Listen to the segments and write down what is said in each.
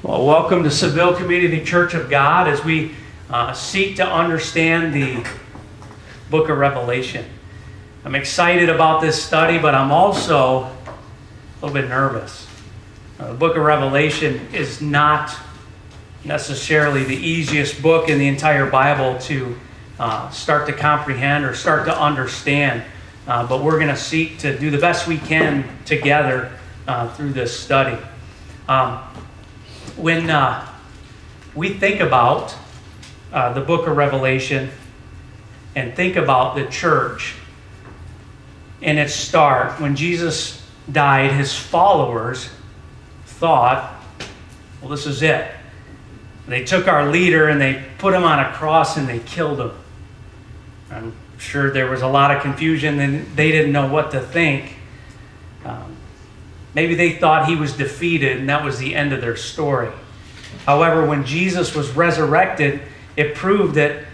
Well, welcome to Seville Community Church of God as we seek to understand the book of Revelation. I'm excited about this study, but I'm also a little bit nervous. The book of Revelation is not necessarily the easiest book in the entire Bible to start to comprehend or start to understand, but we're going to seek to do the best we can together through this study. When we think about the book of Revelation and think about the church in its start, when Jesus died, his followers thought, well, this is it. They took our leader and they put him on a cross and they killed him. I'm sure there was a lot of confusion and they didn't know what to think. Maybe they thought he was defeated and that was the end of their story. However, when Jesus was resurrected, it proved that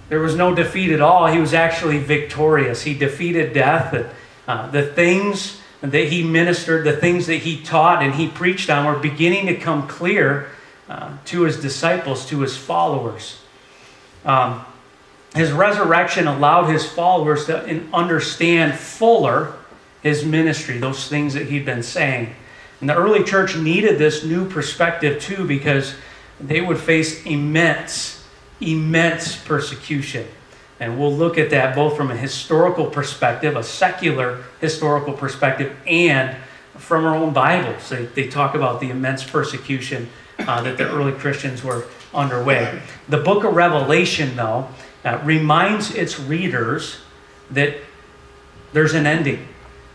there was no defeat at all. He was actually victorious. He defeated death. The things that he ministered, the things that he taught and he preached on were beginning to come clear to his disciples, to his followers. His resurrection allowed his followers to understand fuller his ministry, those things that he'd been saying. And the early church needed this new perspective too, because they would face immense persecution. And we'll look at that both from a historical perspective, a secular historical perspective, and from our own Bibles. They talk about the immense persecution that the early Christians were underway. The book of Revelation, though, reminds its readers that there's an ending.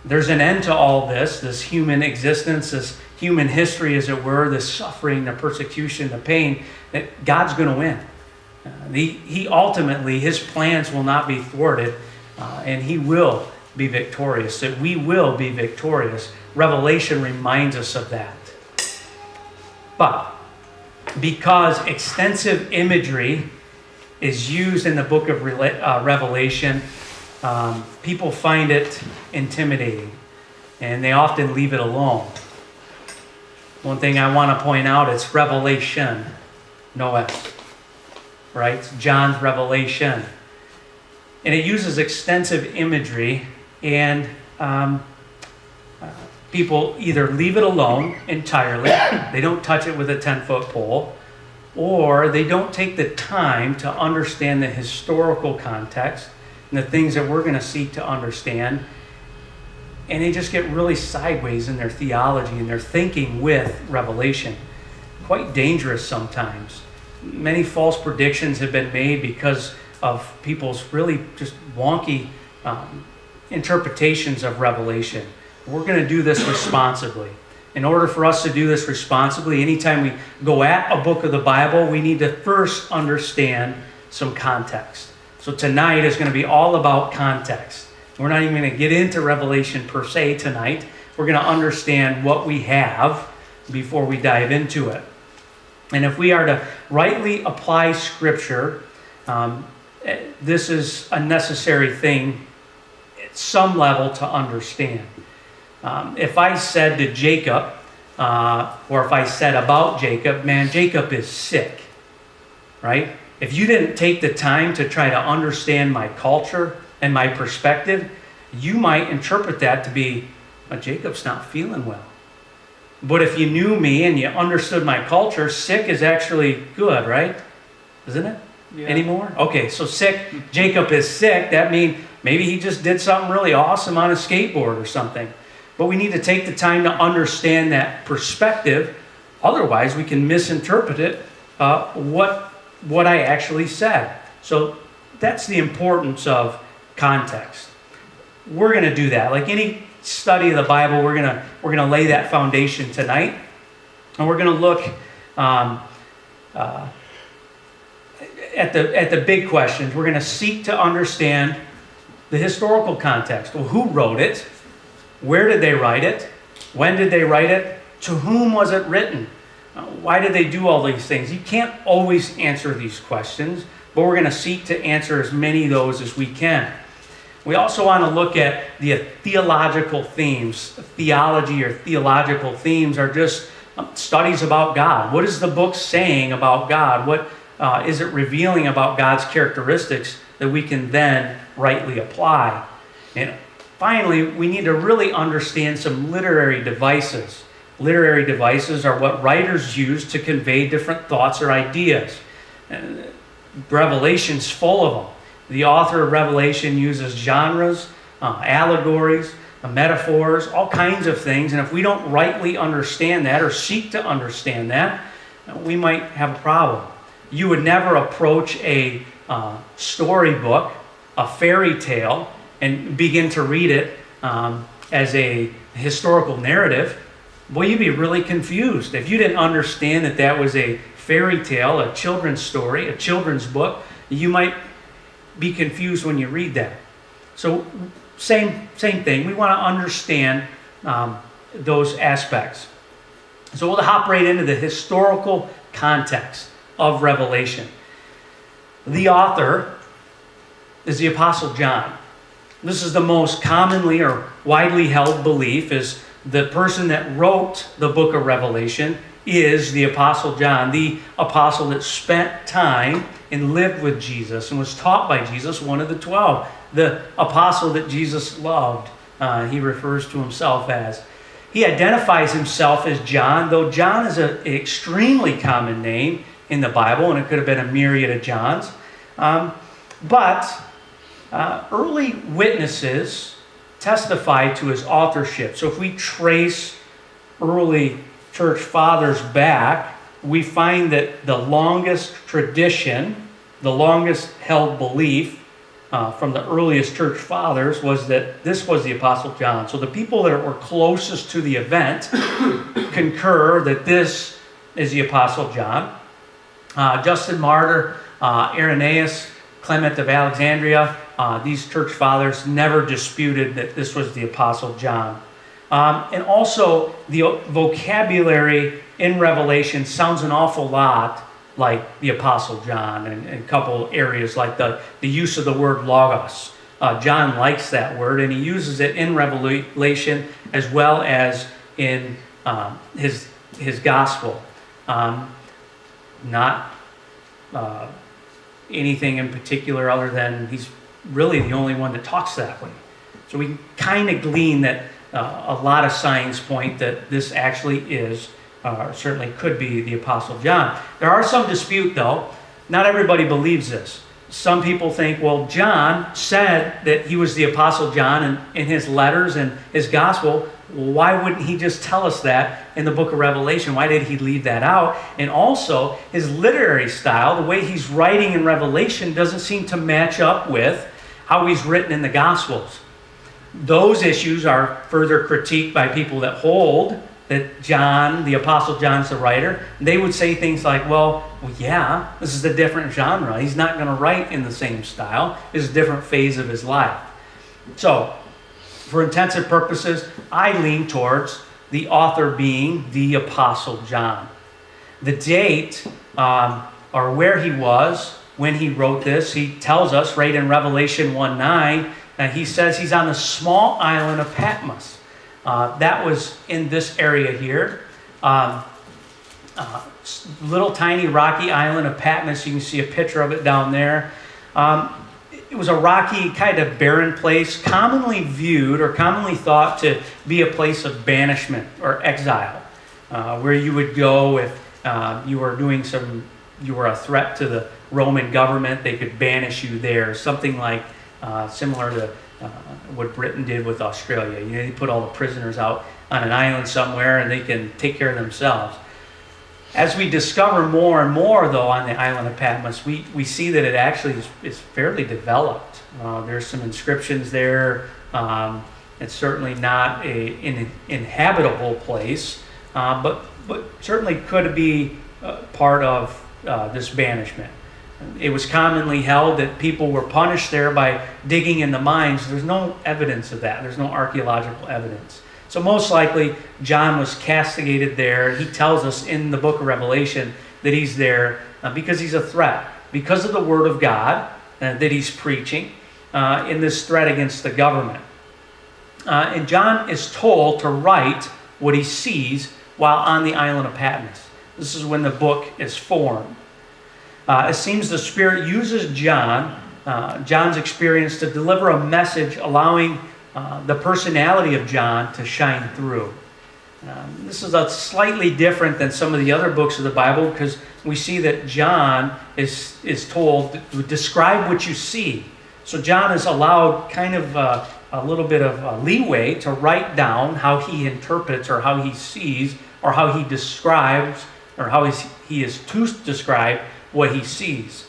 There's an end to all this human existence, this human history, as it were, this suffering, the persecution, the pain, that God's going to win. He ultimately, his plans will not be thwarted, and he will be victorious, that we will be victorious. Revelation reminds us of that. But because extensive imagery is used in the book of Revelation, people find it intimidating, and they often leave it alone. One thing I want to point out, it's Revelation, no S, right? It's John's Revelation. And it uses extensive imagery, and people either leave it alone entirely, they don't touch it with a 10-foot pole, or they don't take the time to understand the historical context and the things that we're going to seek to understand. And they just get really sideways in their theology and their thinking with Revelation. Quite dangerous sometimes. Many false predictions have been made because of people's really just wonky interpretations of Revelation. We're going to do this responsibly. In order for us to do this responsibly, anytime we go at a book of the Bible, we need to first understand some context. So tonight is going to be all about context. We're not even going to get into Revelation per se tonight. We're going to understand what we have before we dive into it. And if we are to rightly apply Scripture, this is a necessary thing at some level to understand. If I said to Jacob, or if I said about Jacob, man, Jacob is sick, right? If you didn't take the time to try to understand my culture and my perspective, you might interpret that to be, well, Jacob's not feeling well. But if you knew me and you understood my culture, sick is actually good, right? Isn't it? Yeah. Anymore? Okay, so sick, Jacob is sick. That means maybe he just did something really awesome on a skateboard or something. But we need to take the time to understand that perspective. Otherwise, we can misinterpret it, what I actually said. So that's the importance of context. We're going to do that. Like any study of the Bible, we're going to lay that foundation tonight, and we're going to look at the big questions. We're going to seek to understand the historical context. Well, who wrote it? Where did they write it? When did they write it? To whom was it written? Why did they do all these things? You can't always answer these questions, but we're going to seek to answer as many of those as we can. We also want to look at the theological themes. Theology or theological themes are just studies about God. What is the book saying about God? What is it revealing about God's characteristics that we can then rightly apply? And finally, we need to really understand some literary devices. Literary devices are what writers use to convey different thoughts or ideas. Revelation's full of them. The author of Revelation uses genres, allegories, metaphors, all kinds of things. And if we don't rightly understand that or seek to understand that, we might have a problem. You would never approach a storybook, a fairy tale, and begin to read it as a historical narrative. Boy, you'd be really confused. If you didn't understand that that was a fairy tale, a children's story, a children's book, you might be confused when you read that. So same thing. We want to understand those aspects. So we'll hop right into the historical context of Revelation. The author is the Apostle John. This is the most commonly or widely held belief, is the person that wrote the book of Revelation is the Apostle John, the apostle that spent time and lived with Jesus and was taught by Jesus, one of the 12. The apostle that Jesus loved, he refers to himself as. He identifies himself as John, though John is an extremely common name in the Bible, and it could have been a myriad of Johns. But early witnesses testify to his authorship. So if we trace early church fathers back, we find that the longest tradition, the longest held belief from the earliest church fathers was that this was the Apostle John. So the people that were closest to the event concur that this is the Apostle John. Justin Martyr, Irenaeus, Clement of Alexandria, these church fathers never disputed that this was the Apostle John. And also, the vocabulary in Revelation sounds an awful lot like the Apostle John in a couple areas, like the use of the word logos. John likes that word, and he uses it in Revelation as well as in his gospel. Not anything in particular other than he's really the only one that talks that way. So we can kind of glean that a lot of signs point that this actually is, certainly could be, the Apostle John. There are some dispute, though. Not everybody believes this. Some people think, well, John said that he was the Apostle John in his letters and his gospel. Why wouldn't he just tell us that in the book of Revelation? Why did he leave that out? And also, his literary style, the way he's writing in Revelation, doesn't seem to match up with how he's written in the Gospels. Those issues are further critiqued by people that hold that John, the Apostle John's the writer. They would say things like, well, yeah, this is a different genre. He's not going to write in the same style. It's a different phase of his life. So, for intensive purposes, I lean towards the author being the Apostle John. The date, or where he was when he wrote this, he tells us right in Revelation 1:9, he says he's on the small island of Patmos. That was in this area here. Little tiny rocky island of Patmos. You can see a picture of it down there. It was a rocky, kind of barren place, commonly viewed or commonly thought to be a place of banishment or exile, where you would go if you were a threat to the Roman government. They could banish you there. Something like similar to what Britain did with Australia. You know, they put all the prisoners out on an island somewhere and they can take care of themselves. As we discover more and more, though, on the island of Patmos, we see that it actually is fairly developed. There's some inscriptions there. It's certainly not an inhabitable place, but certainly could be part of this banishment. It was commonly held that people were punished there by digging in the mines. There's no evidence of that. There's no archaeological evidence. So most likely, John was castigated there. He tells us in the book of Revelation that he's there because he's a threat, because of the word of God that he's preaching in this threat against the government. And John is told to write what he sees while on the island of Patmos. This is when the book is formed. It seems the Spirit uses John's experience to deliver a message allowing the personality of John to shine through. This is a slightly different than some of the other books of the Bible because we see that John is told to describe what you see. So John is allowed kind of a little bit of leeway to write down how he interprets or how he sees or how he describes or how he is to describe what he sees.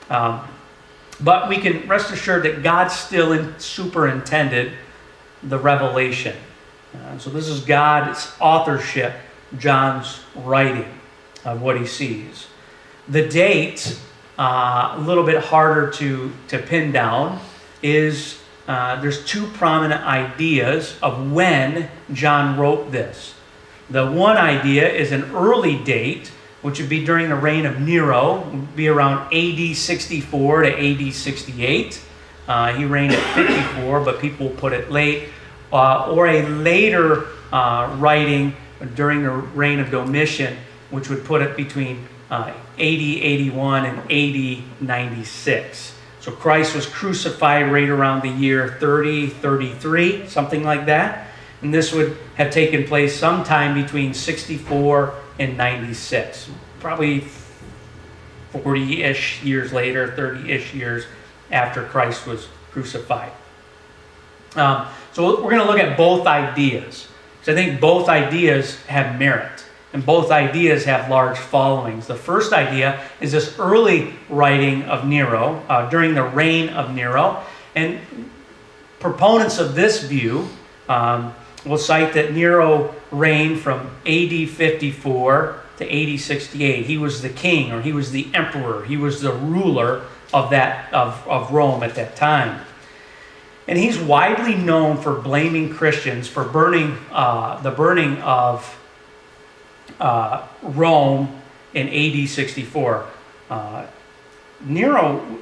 But we can rest assured that God still superintended the revelation. So this is God's authorship, John's writing of what he sees. The date, a little bit harder to pin down, is there's two prominent ideas of when John wrote this. The one idea is an early date, which would be during the reign of Nero, would be around AD 64 to AD 68. He reigned at 54, but people put it late. Or a later writing during the reign of Domitian, which would put it between AD 81 and AD 96. So Christ was crucified right around the year 30, 33, something like that. And this would have taken place sometime between 64 and 96. Probably 40-ish years later, 30-ish years after Christ was crucified. So we're going to look at both ideas. So I think both ideas have merit. And both ideas have large followings. The first idea is this early writing of Nero, during the reign of Nero. And proponents of this view will cite that Nero reigned from AD 54 to AD 68. He was the king, or he was the emperor. He was the ruler of Rome at that time. And he's widely known for blaming Christians for the burning of Rome in AD 64. Nero,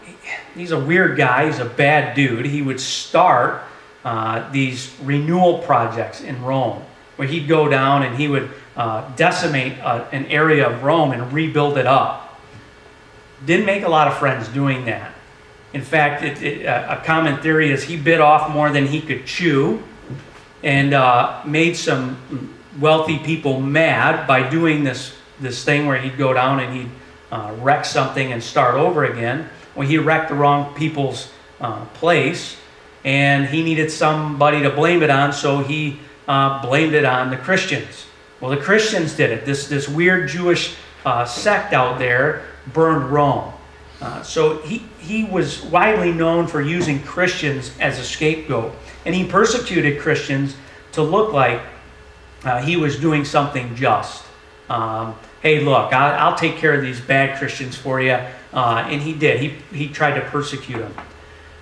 he's a weird guy. He's a bad dude. He would start these renewal projects in Rome, where he'd go down and he would decimate an area of Rome and rebuild it up. Didn't make a lot of friends doing that. In fact, a common theory is he bit off more than he could chew and made some wealthy people mad by doing this thing where he'd go down and he'd wreck something and start over again. Well, he wrecked the wrong people's place, and he needed somebody to blame it on, so he blamed it on the Christians. Well, the Christians did it. This weird Jewish sect out there burned Rome. So he was widely known for using Christians as a scapegoat. And he persecuted Christians to look like he was doing something just. Hey, look, I'll take care of these bad Christians for you. And he did. He tried to persecute them.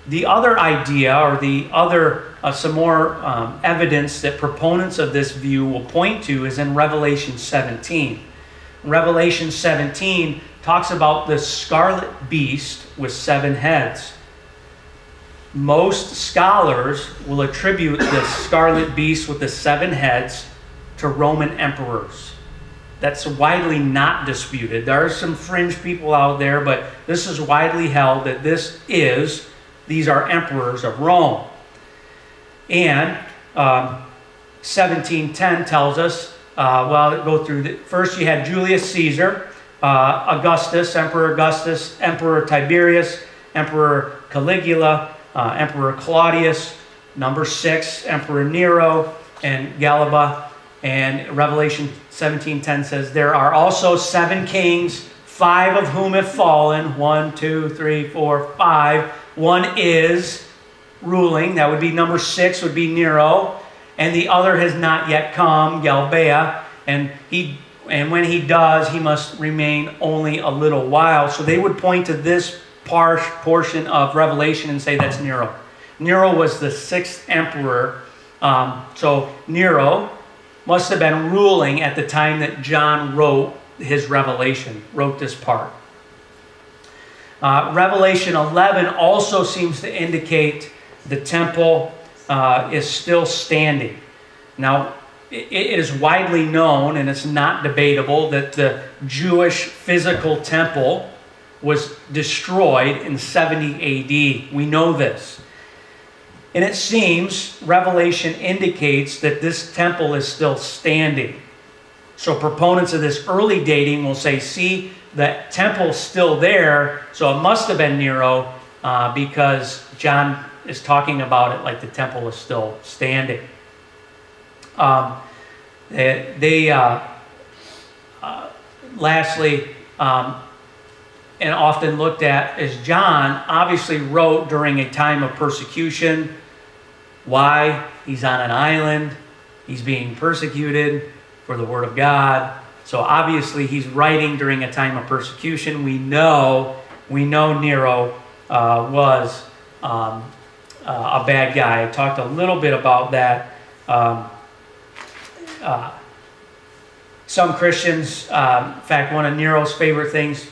The other idea, or the other, some more evidence that proponents of this view will point to is in Revelation 17. Revelation 17 talks about the scarlet beast with 7 heads. Most scholars will attribute the scarlet beast with the 7 heads to Roman emperors. That's widely not disputed. There are some fringe people out there, but this is widely held that these are emperors of Rome. And 17:10 tells us, go through first you had Julius Caesar, Augustus, Emperor Tiberius, Emperor Caligula, Emperor Claudius, number 6, Emperor Nero, and Galba. And Revelation 17:10 says, there are also 7 kings, 5 of whom have fallen. 1, 2, 3, 4, 5. One is ruling. That would be number 6, would be Nero. And the other has not yet come, Galba. And when he does, he must remain only a little while. So they would point to this portion of Revelation and say that's Nero. Nero was the 6th emperor. So Nero must have been ruling at the time that John wrote his Revelation, wrote this part. Revelation 11 also seems to indicate the temple is still standing. Now, it is widely known, and it's not debatable, that the Jewish physical temple was destroyed in 70 AD. We know this. And it seems Revelation indicates that this temple is still standing. So proponents of this early dating will say, see, the temple's still there, so it must have been Nero, because John is talking about it like the temple is still standing. Lastly, and often looked at as John obviously wrote during a time of persecution. Why? He's on an island. He's being persecuted for the Word of God. So obviously he's writing during a time of persecution. We know Nero was a bad guy. I talked a little bit about that. Some Christians, in fact, one of Nero's favorite things,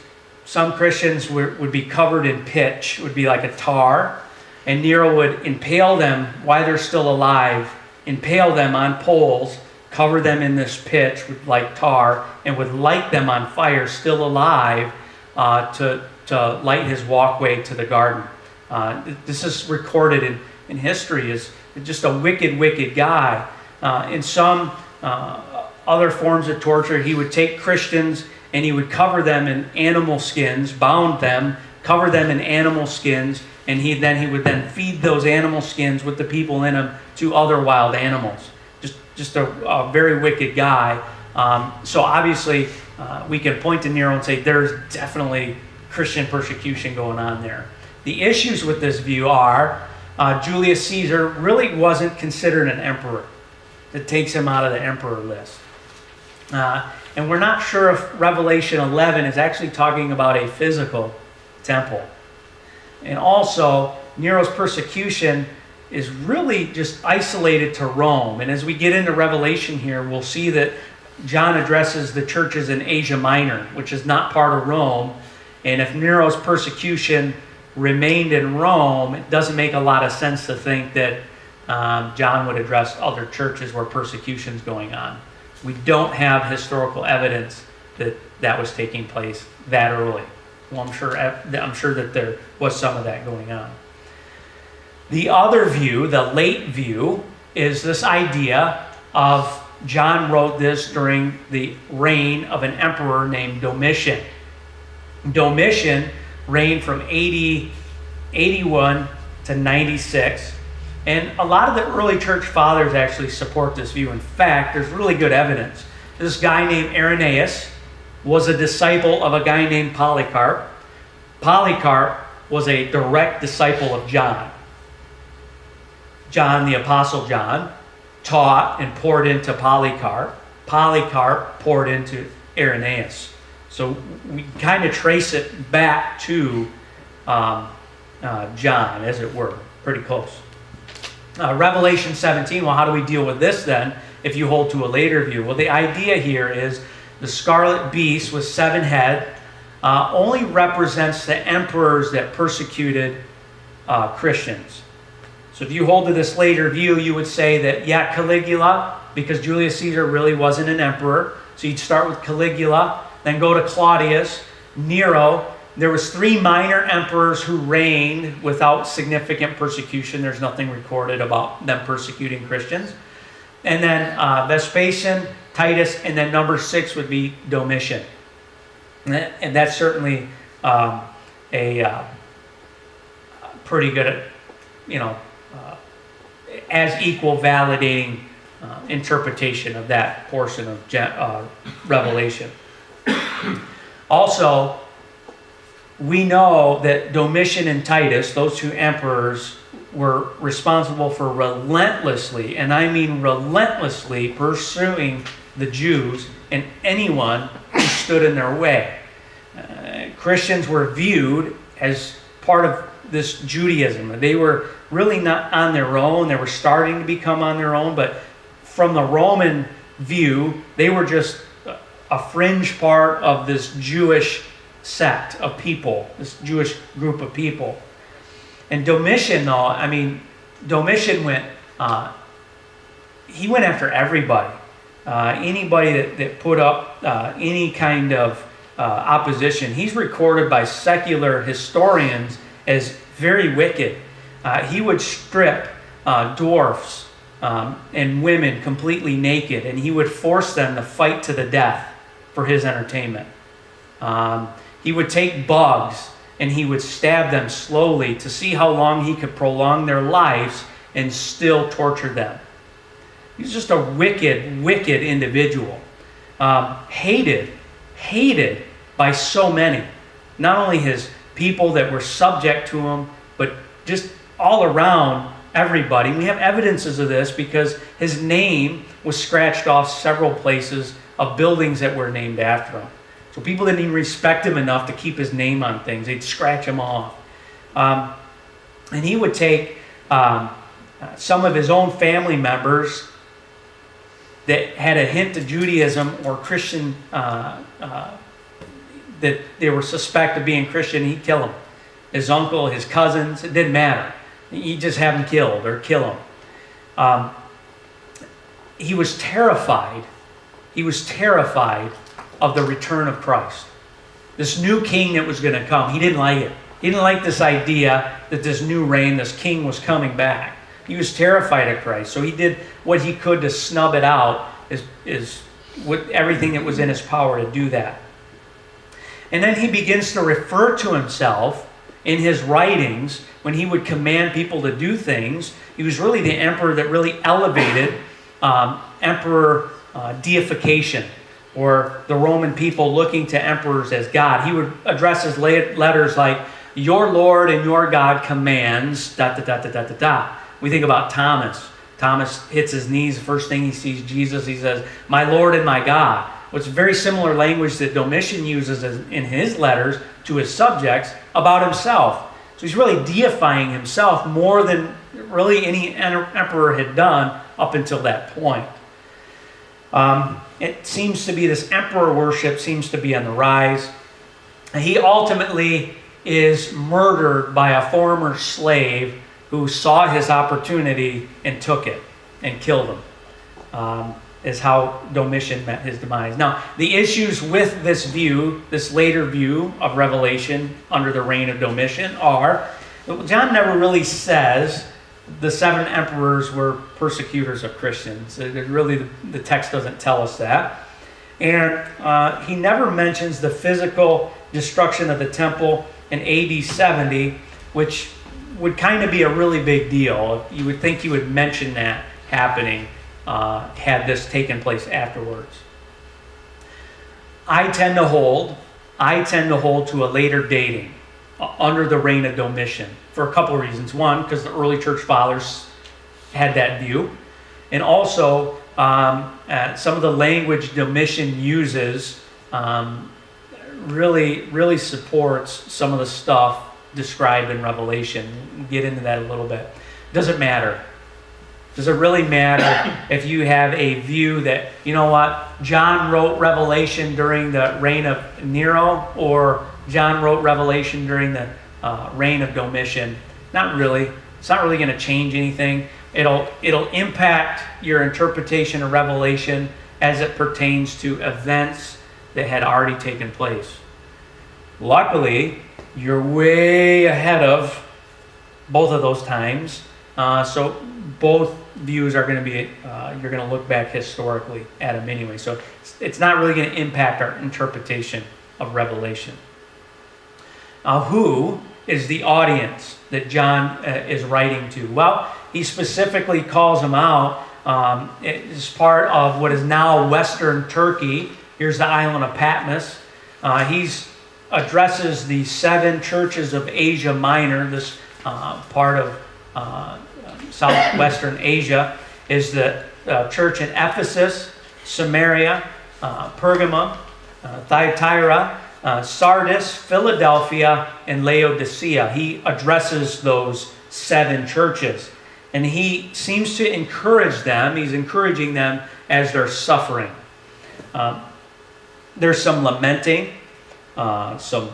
some Christians would be covered in pitch, would be like a tar, and Nero would impale them while they're still alive, impale them on poles, cover them in this pitch with like tar, and would light them on fire still alive to light his walkway to the garden. This is recorded in history as just a wicked, wicked guy. In some other forms of torture, he would take Christians and he would cover them in animal skins, bound them, cover them in animal skins, and he would then feed those animal skins with the people in them to other wild animals. Just a very wicked guy. So obviously, we can point to Nero and say there's definitely Christian persecution going on there. The issues with this view are Julius Caesar really wasn't considered an emperor. That takes him out of the emperor list. And we're not sure if Revelation 11 is actually talking about a physical temple. And also, Nero's persecution is really just isolated to Rome. And as we get into Revelation here, we'll see that John addresses the churches in Asia Minor, which is not part of Rome. And if Nero's persecution remained in Rome, it doesn't make a lot of sense to think that John would address other churches where persecution's going on. We don't have historical evidence that that was taking place that early. Well, I'm sure that there was some of that going on. The other view, the late view, is this idea of John wrote this during the reign of an emperor named Domitian. Domitian reigned from 81 to 96. And a lot of the early church fathers actually support this view. In fact, there's really good evidence. This guy named Irenaeus was a disciple of a guy named Polycarp. Polycarp was a direct disciple of John. John, the Apostle John, taught and poured into Polycarp. Polycarp poured into Irenaeus. So we kind of trace it back to John, as it were. Pretty close. Revelation 17, well, how do we deal with this then if you hold to a later view? Well, the idea here is the scarlet beast with 7 heads only represents the emperors that persecuted Christians. So if you hold to this later view, you would say that, yeah, Caligula, because Julius Caesar really wasn't an emperor. So you'd start with Caligula, then go to Claudius, Nero. There was 3 minor emperors who reigned without significant persecution. There's nothing recorded about them persecuting Christians. And then Vespasian, Titus, and then number 6 would be Domitian. And that's certainly a pretty good, as equal validating interpretation of that portion of Revelation. Also, we know that Domitian and Titus, those 2 emperors, were responsible for relentlessly, and I mean relentlessly, pursuing the Jews and anyone who stood in their way. Christians were viewed as part of this Judaism. They were really not on their own. They were starting to become on their own, but from the Roman view, they were just a fringe part of this Jewish sect of people, this Jewish group of people. And Domitian, though, Domitian went after everybody. anybody that put up any kind of opposition, he's recorded by secular historians as very wicked. He would strip dwarfs and women completely naked, and he would force them to fight to the death for his entertainment. He would take bugs and he would stab them slowly to see how long he could prolong their lives and still torture them. He was just a wicked, wicked individual. Hated by so many. Not only his people that were subject to him, but just all around everybody. We have evidences of this because his name was scratched off several places of buildings that were named after him. So people didn't even respect him enough to keep his name on things. They'd scratch him off. And he would take some of his own family members that had a hint of Judaism or Christian, that they were suspect of being Christian, he'd kill them. His uncle, his cousins, it didn't matter. He'd just have them killed or kill them. He was terrified. He was terrified of the return of Christ. This new king that was going to come. He didn't like it. He didn't like this idea that this new reign, this king was coming back. He was terrified of Christ. So he did what he could to snub it out, is with everything that was in his power to do that. And then he begins to refer to himself in his writings when he would command people to do things. He was really the emperor that really elevated emperor deification, or the Roman people looking to emperors as God. He would address his letters like, "Your Lord and your God commands, ... We think about Thomas. Thomas hits his knees. The first thing he sees Jesus, he says, "My Lord and my God." It's very similar language that Domitian uses in his letters to his subjects about himself. So he's really deifying himself more than really any emperor had done up until that point. It seems to be this emperor worship seems to be on the rise. He ultimately is murdered by a former slave who saw his opportunity and took it and killed him. Is how Domitian met his demise. Now, the issues with this view, this later view of Revelation under the reign of Domitian are, John never really says the 7 emperors were persecutors of Christians. Really, the text doesn't tell us that. And he never mentions the physical destruction of the temple in AD 70, which would kind of be a really big deal. You would think he would mention that happening had this taken place afterwards. I tend to hold to a later dating under the reign of Domitian for a couple of reasons. One, because the early church fathers had that view, and also some of the language Domitian uses really supports some of the stuff described in Revelation. We'll get into that a little bit. Doesn't matter. Does it really matter if you have a view that, you know what, John wrote Revelation during the reign of Nero, or John wrote Revelation during the reign of Domitian? Not really. It's not really going to change anything. It'll impact your interpretation of Revelation as it pertains to events that had already taken place. Luckily, you're way ahead of both of those times. So both views are going to be, you're going to look back historically at them anyway. So it's not really going to impact our interpretation of Revelation. Who is the audience that John is writing to? Well, he specifically calls them out. It's part of what is now Western Turkey. Here's the island of Patmos. He addresses the 7 churches of Asia Minor. This part of southwestern Asia is the church in Ephesus, Samaria, Pergamum, Thyatira, Sardis, Philadelphia, and Laodicea. He addresses those 7 churches, and he seems to encourage them. He's encouraging them as they're suffering. There's some lamenting, some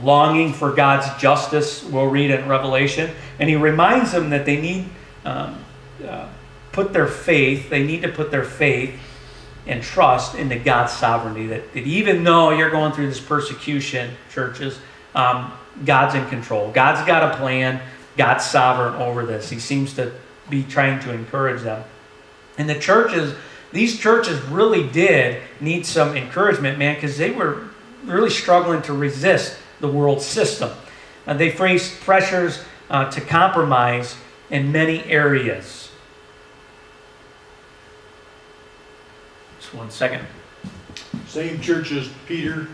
longing for God's justice, we'll read in Revelation. And he reminds them that they need put their faith in and trust into God's sovereignty. That even though you're going through this persecution, churches, God's in control. God's got a plan. God's sovereign over this. He seems to be trying to encourage them. And the churches, these churches really did need some encouragement, man, because they were really struggling to resist the world system. They faced pressures to compromise in many areas. Just one second. Same church as Peter